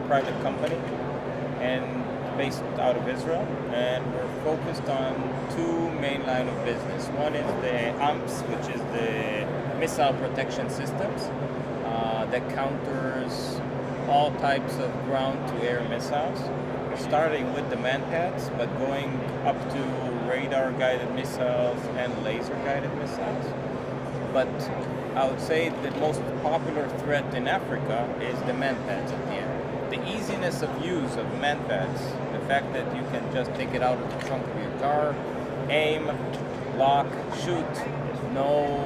a private company and based out of Israel, and we're focused on two main line of business. One is the AMPS, which is the Missile Protection Systems, that counters all types of ground-to-air missiles, starting with the manpads, but going up to radar-guided missiles and laser-guided missiles. But I would say the most popular threat in Africa is the manpads at the end. The easiness of use of manpads, the fact that you can just take it out of the trunk of your car, aim, lock, shoot, no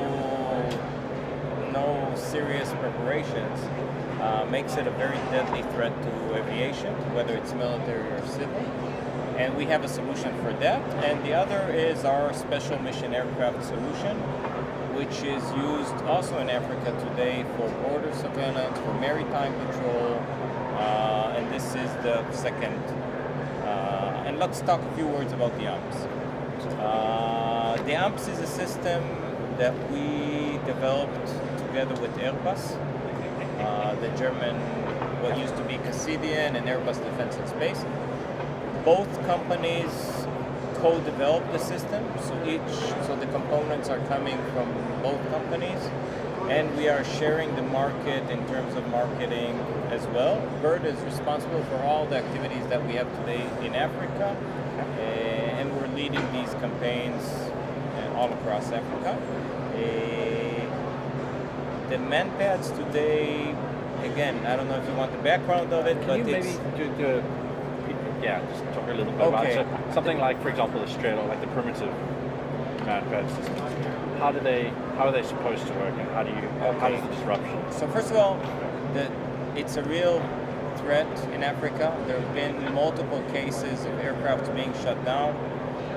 serious preparations, makes it a very deadly threat to aviation, whether it's military or civil. And we have a solution for that. And the other is our special mission aircraft solution, which is used also in Africa today for border surveillance, for maritime patrol, and this is the second. And let's talk a few words about the AMPS. The AMPS is a system that we developed together with Airbus, the German, what used to be Cassidian and Airbus Defense and Space. Both companies co-developed the system, so the components are coming from both companies, and we are sharing the market in terms of marketing as well. BIRD is responsible for all the activities that we have today in Africa, and we're leading these campaigns all across Africa. The manpads today, again, I don't know if you want the background of it, but maybe just talk a little bit about it. So something like, for example, the straight or like the primitive manpad system. How are they supposed to work, and how does the disruption? So first of all, it's a real threat in Africa. There have been multiple cases of aircraft being shut down.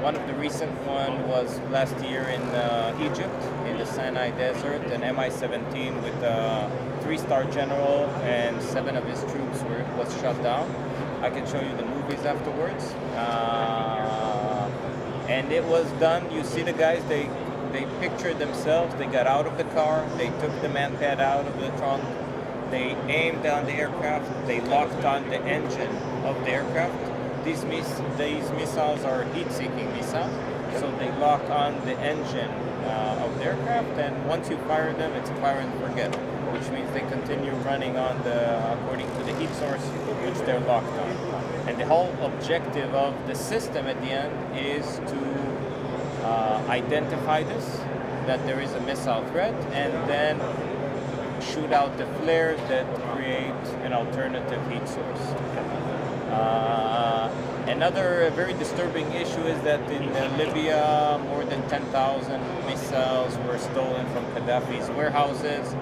One of the recent one was last year in Egypt, in the Sinai Desert, an Mi-17 with a 3-star general and 7 of his troops was shut down. I can show you the movies afterwards. And it was done, you see the guys, they pictured themselves, they got out of the car, they took the manpad out of the trunk, they aimed on the aircraft, they locked on the engine of the aircraft. These missiles are heat-seeking missiles, so they lock on the engine of the aircraft, and once you fire them, it's fire and forget, which means they continue running on according to the heat source which they're locked on. And the whole objective of the system at the end is to identify this, that there is a missile threat, and then shoot out the flares that create an alternative heat source. Another very disturbing issue is that in Libya, more than 10,000 missiles were stolen from Gaddafi's warehouses.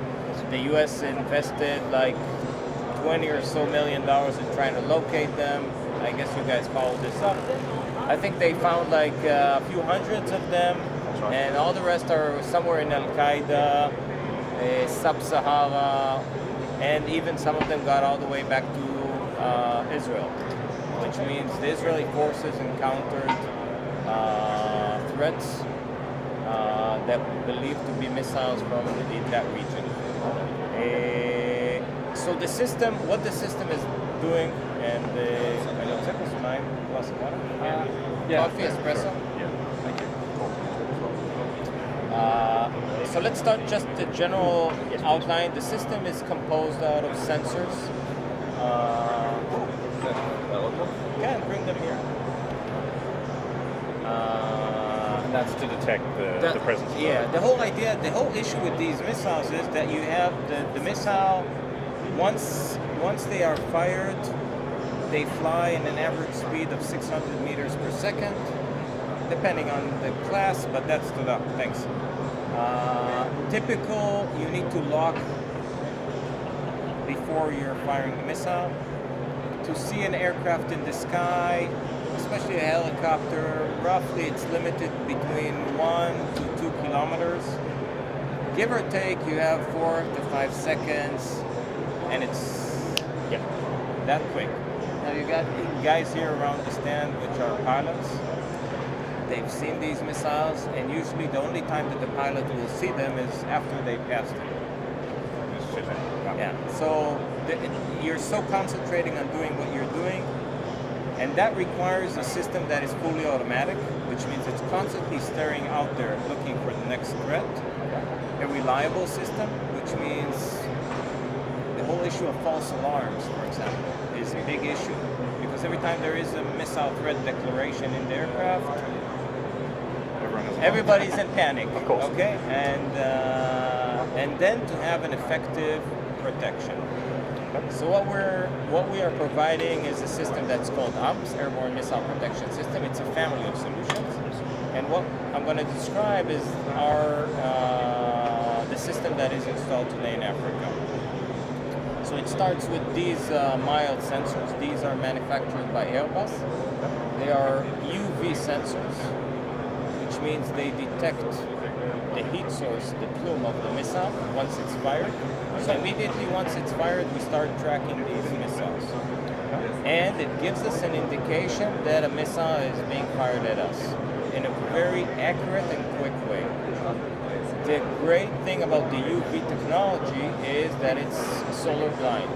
The U.S. invested like $20 or so million in trying to locate them. I guess you guys followed this up. I think they found like a few hundreds of them, and all the rest are somewhere in Al-Qaeda, Sub-Sahara, and even some of them got all the way back to Israel, which means the Israeli forces encountered threats that were believed to be missiles from that region. So the system, what the system is doing, and I know Zeppo's mine, glass of water, coffee, espresso. Yeah, thank you. So let's start just the general outline. The system is composed out of sensors. Yeah, bring them here. And that's to detect the presence of the whole idea, the whole issue with these missiles is that you have the missile, once they are fired, they fly in an average speed of 600 meters per second, depending on the class, but that's to the, thanks. Typical, you need to lock before you're firing the missile. To see an aircraft in the sky, especially a helicopter, roughly it's limited between 1 to 2 kilometers. Give or take, you have 4 to 5 seconds, and it's that quick. Now you got guys here around the stand which are pilots. They've seen these missiles, and usually the only time that the pilot will see them is after they passed them. Yeah. So you're so concentrating on doing what you're doing, and that requires a system that is fully automatic, which means it's constantly staring out there looking for the next threat. A reliable system, which means the whole issue of false alarms, for example, is a big issue, because every time there is a missile threat declaration in the aircraft, everybody's in panic. Of course. Okay, and then to have an effective protection. So what we are providing is a system that's called AMPS, Airborne Missile Protection System. It's a family of solutions, and what I'm going to describe is the system that is installed today in Africa. So it starts with these mild sensors. These are manufactured by Airbus. They are UV sensors, which means they detect the heat source, the plume of the missile once it's fired. So immediately once it's fired, we start tracking these missiles. And it gives us an indication that a missile is being fired at us in a very accurate and quick way. The great thing about the UV technology is that it's solar blind,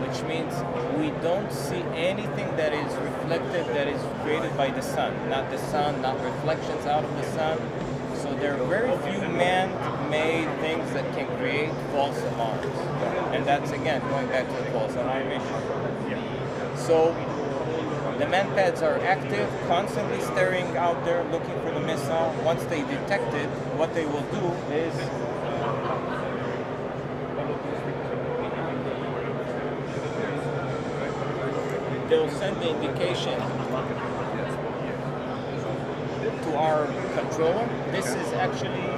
which means we don't see anything that is reflected, that is created by the sun. Not the sun, not reflections out of the sun. So there are very few man-made things that can create false alarms. And that's, again, going back to the false alarm issue. So the man-pads are active, constantly staring out there looking for the missile. Once they detect it, what they will do is they'll send the indication to our controller. This is actually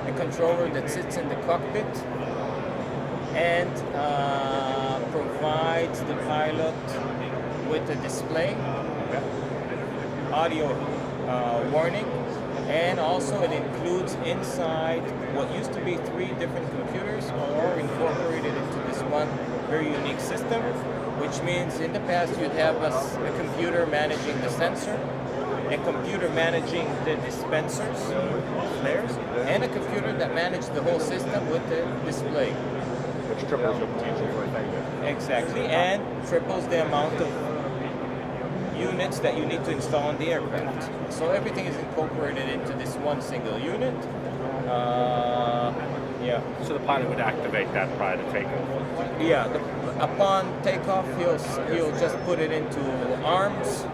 a controller that sits in the cockpit and provides the pilot with a display, audio warning, and also it includes inside what used to be 3 different computers or incorporated into this one very unique system, which means in the past you'd have a computer managing the sensor, a computer managing the dispensers, flares, and a computer that managed the whole system with the display. Which triples your potential for a failure. Exactly, and triples the amount of units that you need to install on the aircraft. So everything is incorporated into this one single unit. Yeah. So the pilot would activate that prior to takeoff? Yeah, upon takeoff, he'll just put it into arms,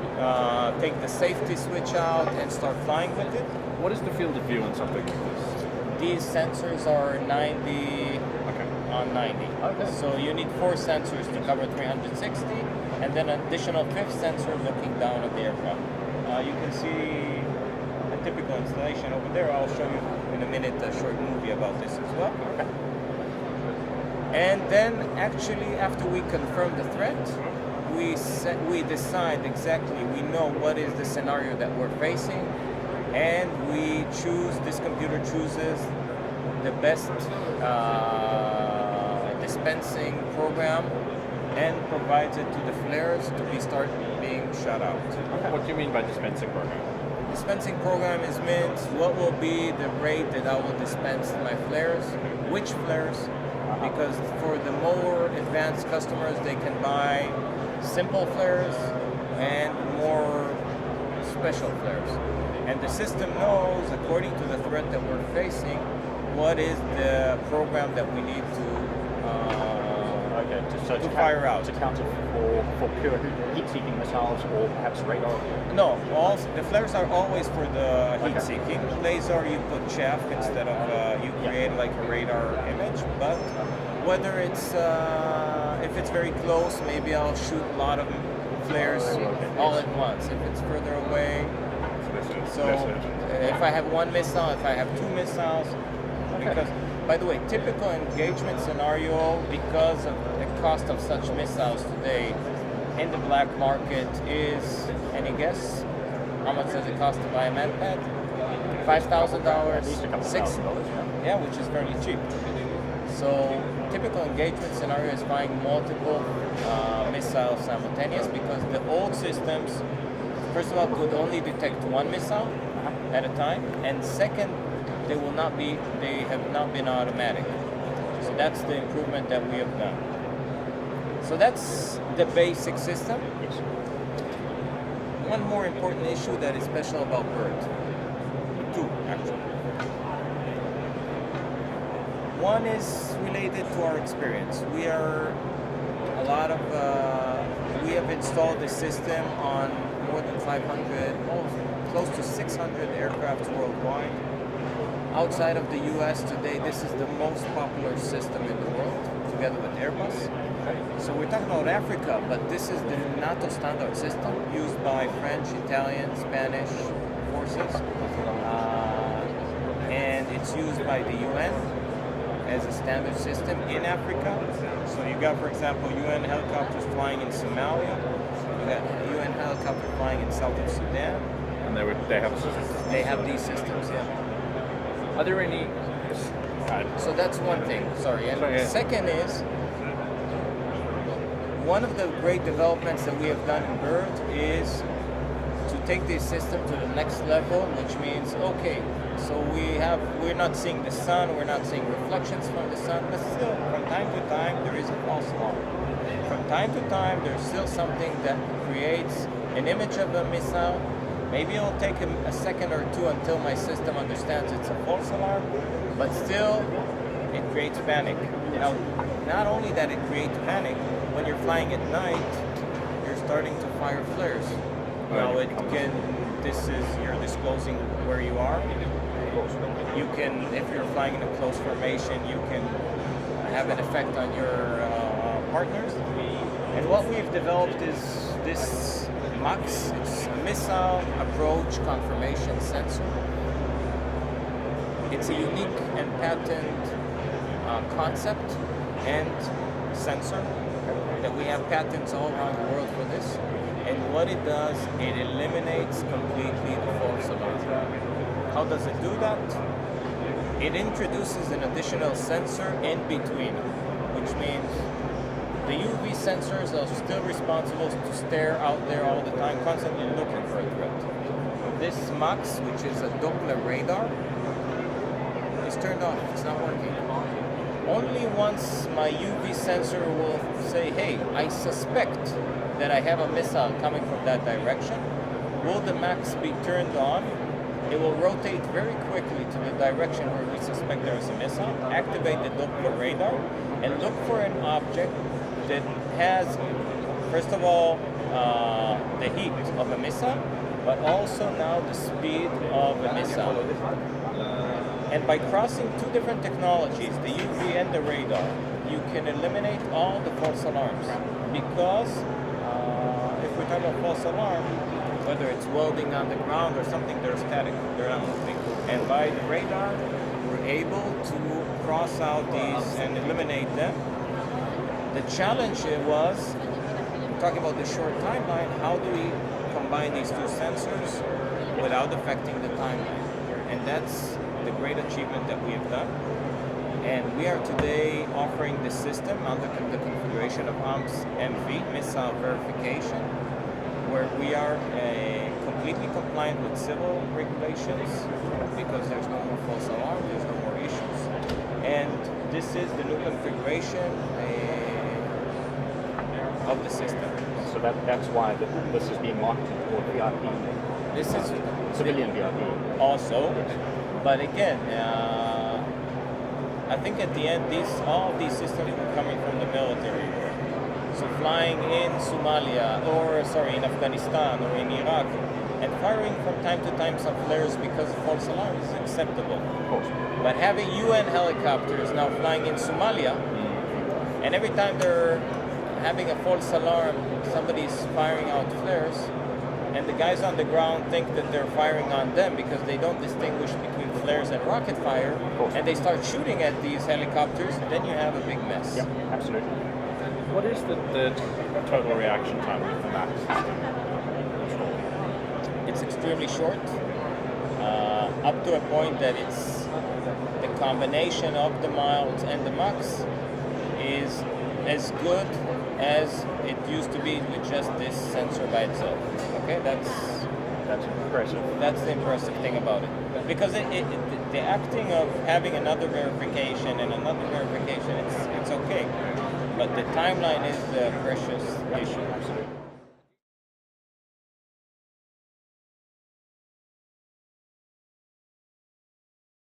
take the safety switch out, and start flying with it. What is the field of view on something like this? These sensors are 90 on 90. Okay. So you need 4 sensors to cover 360, and then an additional 5th sensor looking down at the aircraft. You can see a typical installation over there. I'll show you in a minute a short movie about this as well. Okay. And then actually after we confirm the threat, we decide exactly, we know what is the scenario that we're facing, and this computer chooses the best dispensing program and provides it to the flares to start being shot out. What do you mean by dispensing program? Dispensing program is meant what will be the rate that I will dispense my flares, which flares, because for the more advanced customers, they can buy simple flares and more special flares. And the system knows, according to the threat that we're facing, what is the program that we need to fire out. To counter for pure heat-seeking missiles or perhaps radar? No, the flares are always for the heat-seeking. Laser, you put chaff instead of, you create like a radar image, but whether it's, if it's very close, maybe I'll shoot a lot of flares all at once. If it's further away, so if I have 1 missile, if I have 2 missiles, because, by the way, typical engagement scenario, because of the cost of such missiles today in the black market is, any guess? How much does it cost to buy a manpad? $5,000, $6,000, yeah, which is fairly cheap. So typical engagement scenario is buying multiple missiles simultaneous, because the old systems, first of all, could only detect 1 missile at a time, and second, they have not been automatic. So that's the improvement that we have done. So that's the basic system. Yes. One more important issue that is special about BIRD. Two, actually. One is related to our experience. We have installed this system on more than 500, close to 600 aircrafts worldwide. Outside of the US today, this is the most popular system in the world, together with Airbus. So we're talking about Africa, but this is the NATO standard system used by French, Italian, Spanish forces. And it's used by the UN as a standard system in Africa. So you got, for example, UN helicopters flying in Somalia. You got UN helicopter flying in Southern Sudan. And they have systems. They have these systems, yeah. Are there any? So that's one thing. Sorry. And second is, one of the great developments that we have done in BIRD is to take this system to the next level, which means, okay, so we're not seeing the sun, we're not seeing reflections from the sun, but still, from time to time, there is a false alarm. From time to time, there's still something that creates an image of a missile. Maybe it'll take a second or two until my system understands it's a false alarm, but still, it creates panic. Now, not only that it creates panic, when you're flying at night, you're starting to fire flares. Now you're disclosing where you are. You can, if you're flying in a close formation, you can have an effect on your partners. And what we've developed is this MAX. It's a missile approach confirmation sensor. It's a unique and patent concept and sensor that we have patents all around the world for this. And what it does, it eliminates completely the false alarm. How does it do that? It introduces an additional sensor in between, which means the UV sensors are still responsible to stare out there all the time, constantly looking for a threat. This MAX, which is a Doppler radar, is turned off. It's not working. Only once my UV sensor will say, hey, I suspect that I have a missile coming from that direction, will the MAX be turned on. It will rotate very quickly to the direction where we suspect there is a missile, activate the Doppler radar, and look for an object that has, first of all, the heat of a missile, but also now the speed of a missile. And by crossing two different technologies, the UV and the radar, you can eliminate all the false alarms. Because if we're talking about false alarm, whether it's welding on the ground or something, they're static, they're not moving. And by the radar, we're able to cross out these and eliminate them. The challenge was, talking about the short timeline, how do we combine these two sensors without affecting the timeline? And that's the great achievement that we have done. And we are today offering this system under the configuration of AMPS MV, Missile Verification, where we are completely compliant with civil regulations because there's no more false alarm, there's no more issues. And this is the new configuration of the system. So that's why this is being marketed for VIP. This is civilian VIP. Also, but again, I think at the end, all of these systems were coming from the military. So flying in Somalia, in Afghanistan or in Iraq, and firing from time to time some flares because of false alarm is acceptable. Of course. But having UN helicopters now flying in Somalia, and every time they're having a false alarm, somebody's firing out flares, and the guys on the ground think that they're firing on them because they don't distinguish between flares and rocket fire, and they start shooting at these helicopters, then you have a big mess. Yeah, absolutely. What is the total reaction time with the MAX system? It's extremely short, up to a point that it's the combination of the miles and the MAX is as good as it used to be with just this sensor by itself. Okay, that's That's impressive. That's the impressive thing about it. Because the acting of having another verification and another verification, it's okay. But the timeline is the precious issue.